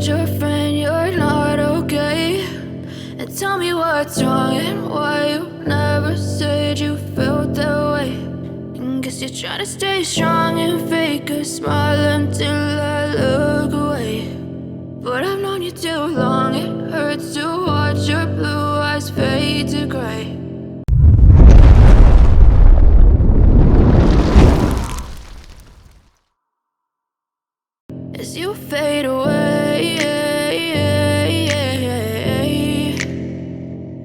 told your friend you're not okay? And tell me what's wrong and why you never said you felt that way. And guess you're trying to stay strong and fake a smile until I look away. But I've known you too long, it hurts to watch your blue eyes fade to gray. As you fade away,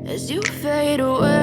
as you fade away.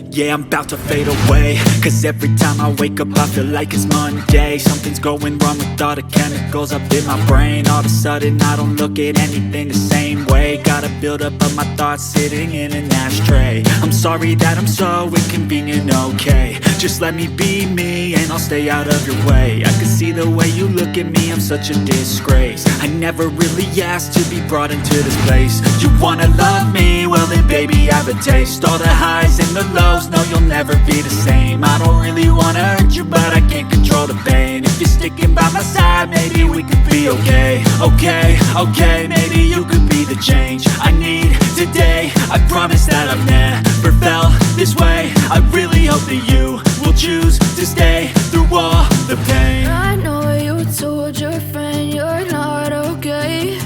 Yeah, I'm about to fade away, cause every time I wake up I feel like it's Monday. Something's going wrong with all the chemicals up in my brain. All of a sudden I don't look at anything the same way. Gotta build up of my thoughts sitting in an ashtray. I'm sorry that I'm so inconvenient, okay? Just let me be me and I'll stay out of your way. I can see the way you look at me, I'm such a disgrace. I never really asked to be brought into this place. You wanna love me? Well then baby have a taste. All the highs and the lows, no, you'll never be the same. I don't really wanna hurt you, but I can't control the pain. If you're sticking by my side, maybe we could be okay. Okay, maybe you could be the change I need today. I promise that I've never felt this way. I really hope that you will choose to stay through all the pain. I know you told your friend you're not okay.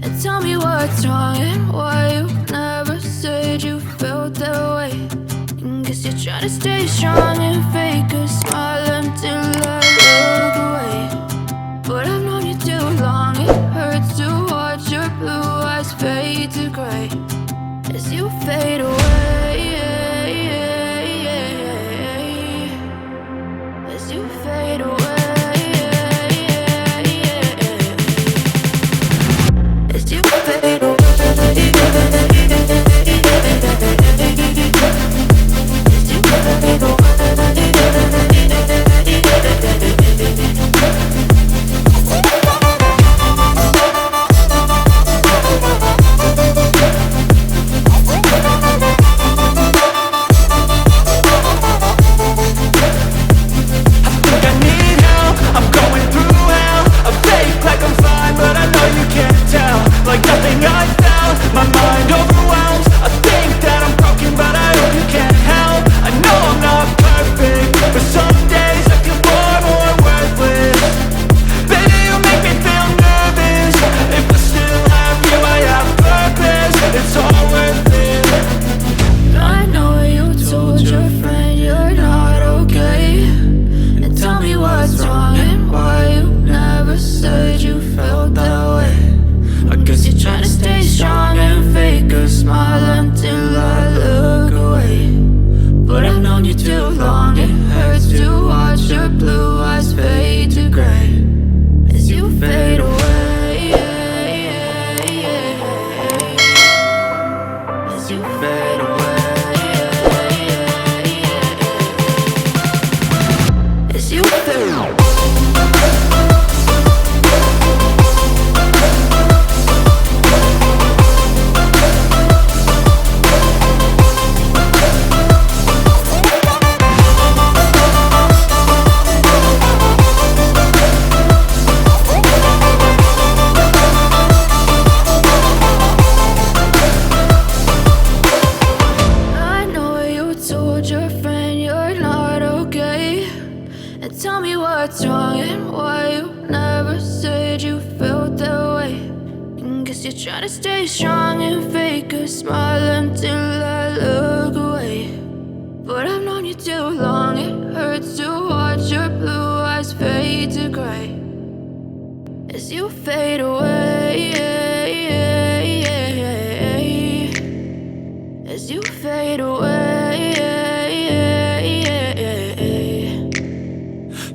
And tell me what's wrong and why you never said you felt that way. Guess you're trying to stay strong and fake a smile until I look away. But I've known you too long, it hurts to watch your blue eyes fade to gray. As you fade away, as you fade away, as you fade away.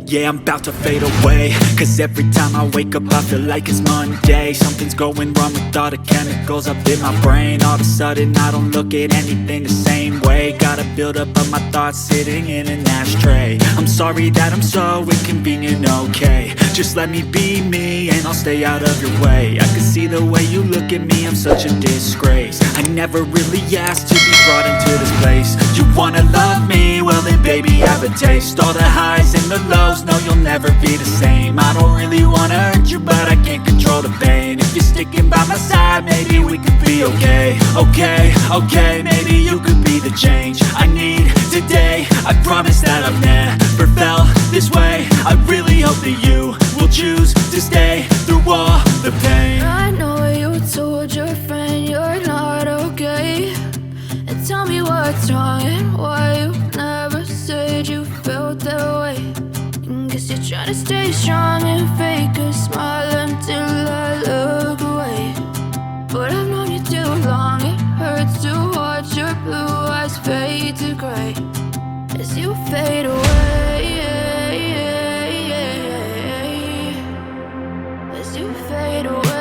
Yeah, I'm about to fade away, cause every time I wake up I feel like it's Monday. Something's going wrong with all the chemicals up in my brain. All of a sudden I don't look at anything the same way. Gotta build up of my thoughts sitting in an ashtray. I'm sorry that I'm so inconvenient, okay? Just let me be me and I'll stay out of your way. I can see the way you look at me, I'm such a disgrace. I never really asked to be brought into this place. You wanna love me? Well then baby have a taste. All the highs and the lows, no you'll never be the same. I don't really wanna hurt you, but I can't control the pain. If you're sticking by my side, maybe we could be okay. Okay, okay, maybe you could be the change I need today. I promise that I've never felt this way. I really hope that you will choose to stay through all the pain. I know you told your friend you're not okay, and tell me what's wrong and why you never said you felt that way. Guess you're trying to stay strong and fake a smile until I look away. But I've known you too long, it hurts to watch your blue eyes fade to gray as you fade away. As you fade away.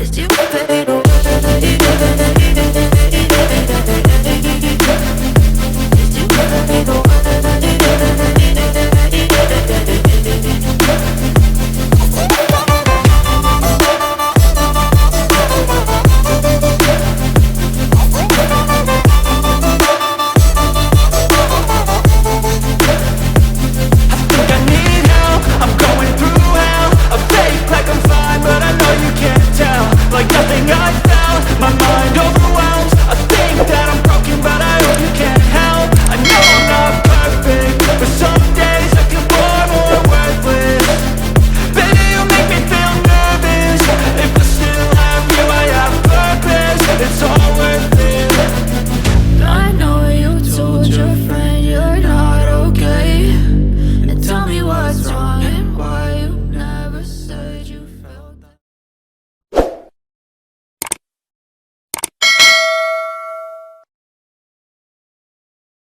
As you fade away. It's all worth it. I know you told your